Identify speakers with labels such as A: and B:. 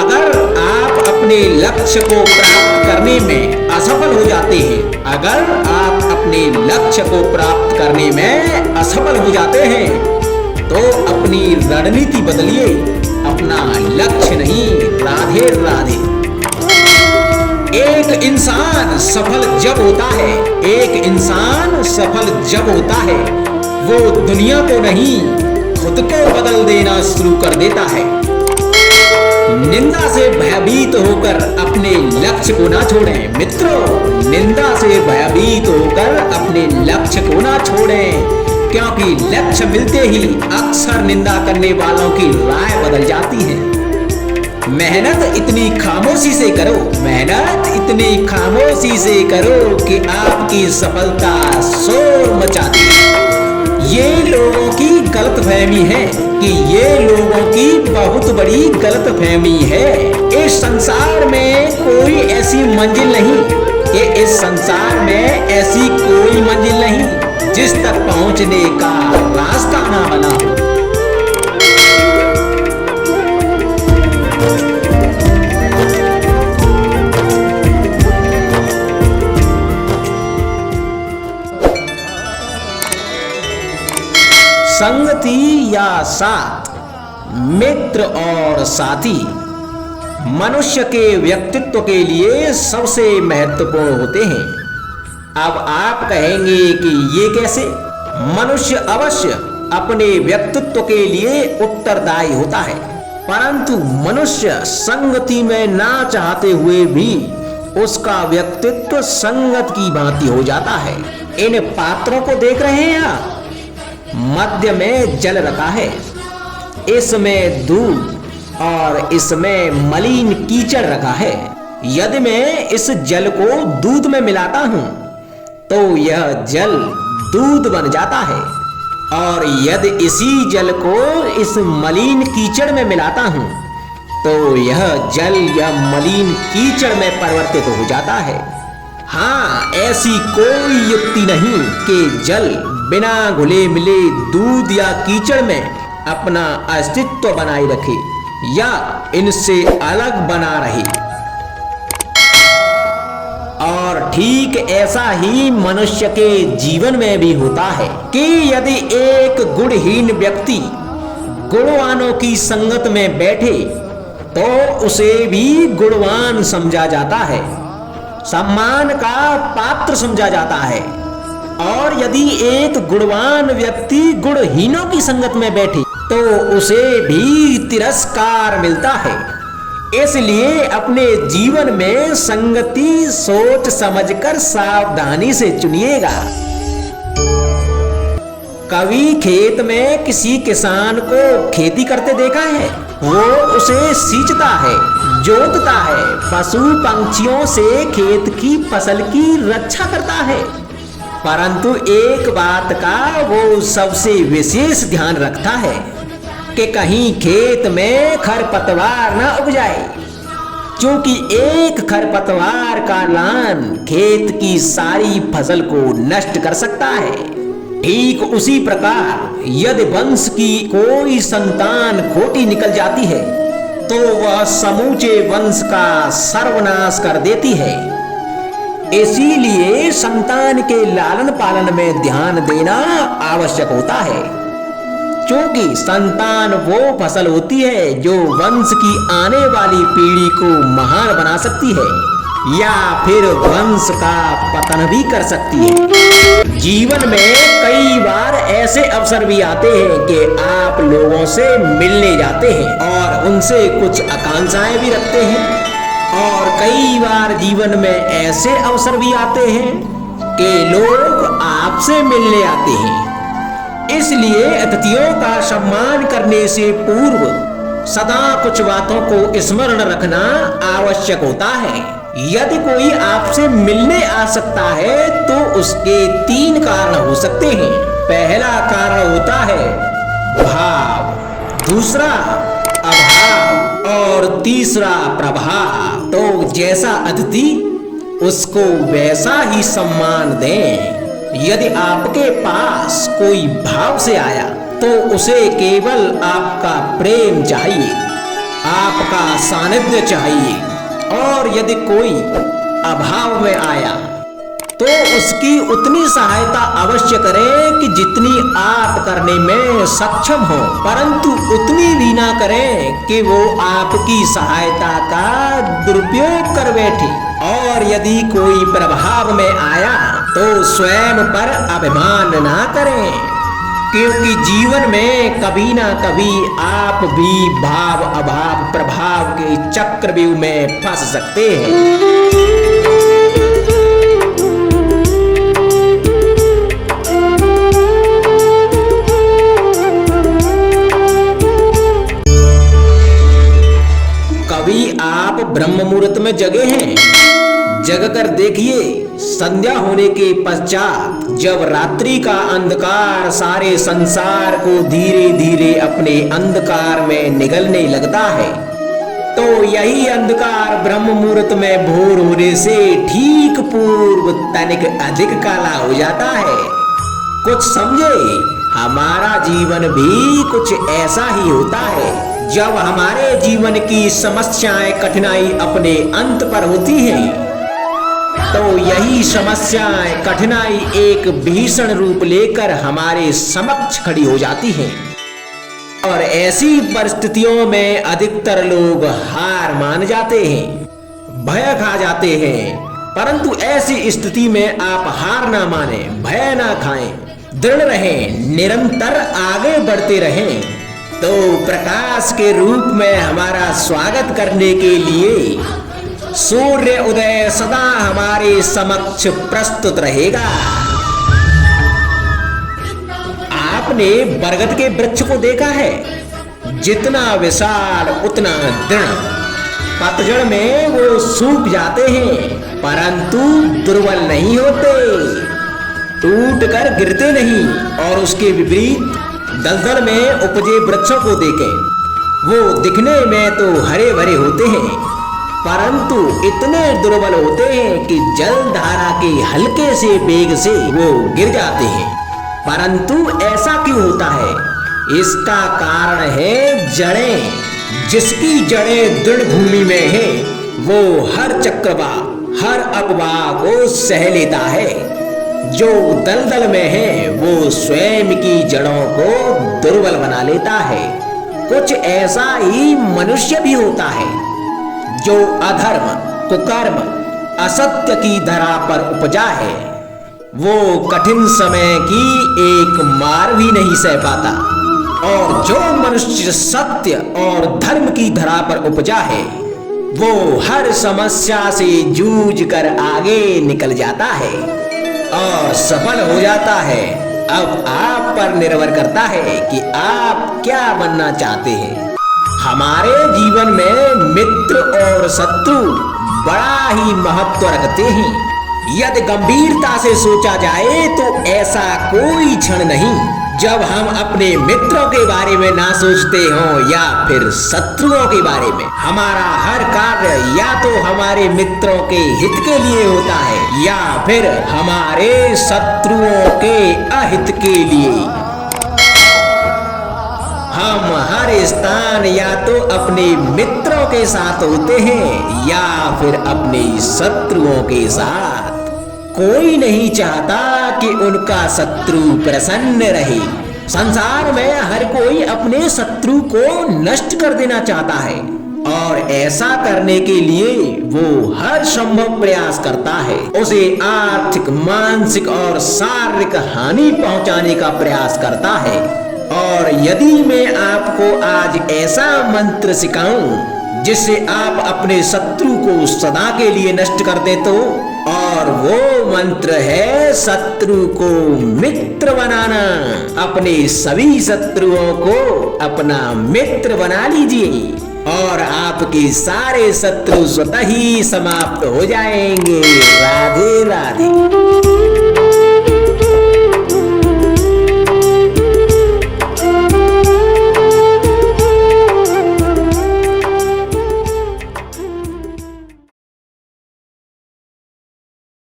A: अगर आप अपने लक्ष्य को प्राप्त करने में असफल हो जाते हैं, अगर आप अपने लक्ष्य को प्राप्त करने में असफल हो जाते हैं, तो अपनी रणनीति बदलिए, अपना लक्ष्य नहीं। राधे राधे। एक इंसान सफल जब होता है, एक इंसान सफल जब होता है, वो दुनिया को नहीं खुद को बदल देना शुरू कर देता है। निंदा से भयभीत होकर अपने लक्ष्य को ना छोड़ें मित्रों, निंदा से भयभीत होकर अपने लक्ष्य को ना छोड़ें, क्योंकि लक्ष्य मिलते ही अक्सर निंदा करने वालों की राय बदल जाती है। मेहनत इतनी खामोशी से करो, मेहनत इतनी खामोशी से करो कि आपकी सफलता शोर मचाती है। ये लोगों की गलतफहमी है कि ये लोगों की बहुत बड़ी गलतफहमी है। इस संसार में कोई ऐसी मंजिल नहीं, कि इस संसार में ऐसी कोई मंजिल नहीं जिस तक पहुंचने का रास्ता ना बना हो। संगति या साथ, मित्र और साथी मनुष्य के व्यक्तित्व के लिए सबसे महत्वपूर्ण होते हैं। अब आप कहेंगे कि ये कैसे? मनुष्य अवश्य अपने व्यक्तित्व के लिए उत्तरदायी होता है, परंतु मनुष्य संगति में ना चाहते हुए भी उसका व्यक्तित्व संगत की भांति हो जाता है। इन पात्रों को देख रहे हैं आप? मध्य में जल रखा है, इसमें दूध और इसमें मलिन कीचड़ रखा है। यदि मैं इस जल को दूध में मिलाता हूं तो यह जल दूध बन जाता है, और यदि इसी जल को इस मलिन कीचड़ में मिलाता हूं तो यह जल या मलिन कीचड़ में परिवर्तित हो जाता है। हाँ, ऐसी कोई युक्ति नहीं कि जल बिना घुले मिले दूध या कीचड़ में अपना अस्तित्व बनाए रखे या इनसे अलग बना रहे। और ठीक ऐसा ही मनुष्य के जीवन में भी होता है कि यदि एक गुणहीन व्यक्ति गुणवानों की संगत में बैठे तो उसे भी गुणवान समझा जाता है, सम्मान का पात्र समझा जाता है। और यदि एक गुणवान व्यक्ति गुणहीनों की संगत में बैठे तो उसे भी तिरस्कार मिलता है। इसलिए अपने जीवन में संगति सोच समझकर सावधानी से चुनिएगा। कभी खेत में किसी किसान को खेती करते देखा है? वो उसे सींचता है, जोतता है, पशु पंछियों से खेत की फसल की रक्षा करता है, परंतु एक बात का वो सबसे विशेष ध्यान रखता है कि कहीं खेत में खरपतवार न उग जाए, क्योंकि एक खरपतवार का लान खेत की सारी फसल को नष्ट कर सकता है। ठीक उसी प्रकार यदि वंश की कोई संतान खोटी निकल जाती है तो वह समूचे वंश का सर्वनाश कर देती है। इसीलिए संतान के लालन पालन में ध्यान देना आवश्यक होता है, क्योंकि संतान वो फसल होती है जो वंश की आने वाली पीढ़ी को महान बना सकती है या फिर वंश का पतन भी कर सकती है। जीवन में कई बार ऐसे अवसर भी आते हैं कि आप लोगों से मिलने जाते हैं और उनसे कुछ आकांक्षाएं भी रखते हैं, और कई बार जीवन में ऐसे अवसर भी आते हैं कि लोग आपसे मिलने आते हैं। इसलिए अतिथियों का सम्मान करने से पूर्व सदा कुछ बातों को स्मरण रखना आवश्यक होता है। यदि कोई आपसे मिलने आ सकता है तो उसके 3 कारण हो सकते हैं। पहला कारण होता है भाव, दूसरा अभाव और तीसरा प्रभाव। तो जैसा अतिथि उसको वैसा ही सम्मान दें। यदि आपके पास कोई भाव से आया तो उसे केवल आपका प्रेम चाहिए, आपका सानिध्य चाहिए, और यदि कोई अभाव में आया तो उसकी उतनी सहायता अवश्य करें कि जितनी आप करने में सक्षम हो, परंतु उतनी भी ना करें कि वो आपकी सहायता का दुरुपयोग कर बैठे। और यदि कोई प्रभाव में आया तो स्वयं पर अभिमान ना करें, क्योंकि जीवन में कभी ना कभी आप भी भाव अभाव प्रभाव के चक्रव्यूह में फंस सकते हैं। कभी आप ब्रह्म मुहूर्त में जगे हैं? जग कर देखिए, संध्या होने के पश्चात जब रात्रि का अंधकार सारे संसार को धीरे धीरे अपने अंधकार में निगलने लगता है, तो यही अंधकार ब्रह्म मुहूर्त में भोर होने से ठीक पूर्व तनिक अधिक काला हो जाता है। कुछ समझे, हमारा जीवन भी कुछ ऐसा ही होता है। जब हमारे जीवन की समस्याएं कठिनाई अपने अंत पर होती हैं, तो यही समस्याएं कठिनाई एक भीषण रूप लेकर हमारे समक्ष खड़ी हो जाती हैं, और ऐसी परिस्थितियों में अधिकतर लोग हार मान जाते हैं, भय खा जाते हैं। परंतु ऐसी स्थिति में आप हार ना माने, भय ना खाएं, दृढ़ रहें, निरंतर आगे बढ़ते रहें। तो प्रकाश के रूप में हमारा स्वागत करने के लिए सूर्य उदय सदा हमारे समक्ष प्रस्तुत रहेगा। आपने बरगद के वृक्ष को देखा है? जितना विशाल उतना दृढ़। पतझड़ में वो सूख जाते हैं, परंतु दुर्बल नहीं होते, टूट कर गिरते नहीं। और उसके विपरीत दलदल में उपजे वृक्षों को देखें, वो दिखने में तो हरे भरे होते हैं, परंतु इतने दुर्बल होते हैं कि जल धारा के हल्के से वेग से वो गिर जाते हैं। परंतु ऐसा क्यों होता है? इसका कारण है जड़ें। जिसकी जड़ें दृढ़ भूमि में है, वो हर चक्रवात हर अफवाह को सह लेता है। जो दलदल में है, वो स्वयं की जड़ों को दुर्बल बना लेता है। कुछ ऐसा ही मनुष्य भी होता है, जो अधर्म कुकर्म असत्य की धरा पर उपजा है। वो कठिन समय की एक मार भी नहीं सह पाता, और जो मनुष्य सत्य और धर्म की धरा पर उपजा है, वो हर समस्या से जूझ कर आगे निकल जाता है और सफल हो जाता है। अब आप पर निर्भर करता है कि आप क्या बनना चाहते हैं। हमारे जीवन में मित्र और शत्रु बड़ा ही महत्व रखते हैं। यदि गंभीरता से सोचा जाए तो ऐसा कोई क्षण नहीं जब हम अपने मित्रों के बारे में ना सोचते हों या फिर शत्रुओं के बारे में। हमारा हर कार्य या तो हमारे मित्रों के हित के लिए होता है या फिर हमारे शत्रुओं के अहित के लिए। हम हर स्थान या तो अपने मित्रों के साथ होते हैं या फिर अपने शत्रुओं के साथ। कोई नहीं चाहता कि उनका शत्रु प्रसन्न रहे। संसार में हर कोई अपने शत्रु को नष्ट कर देना चाहता है, और ऐसा करने के लिए वो हर संभव प्रयास करता है। उसे आर्थिक मानसिक और शारीरिक हानि पहुंचाने का प्रयास करता है। और यदि मैं आपको आज ऐसा मंत्र सिखाऊं जिससे आप अपने शत्रु को सदा के लिए नष्ट कर दे, तो और वो मंत्र है शत्रु को मित्र बनाना। अपने सभी शत्रुओं को अपना मित्र बना लीजिए और आपके सारे शत्रु स्वतः ही समाप्त हो जाएंगे। राधे राधे।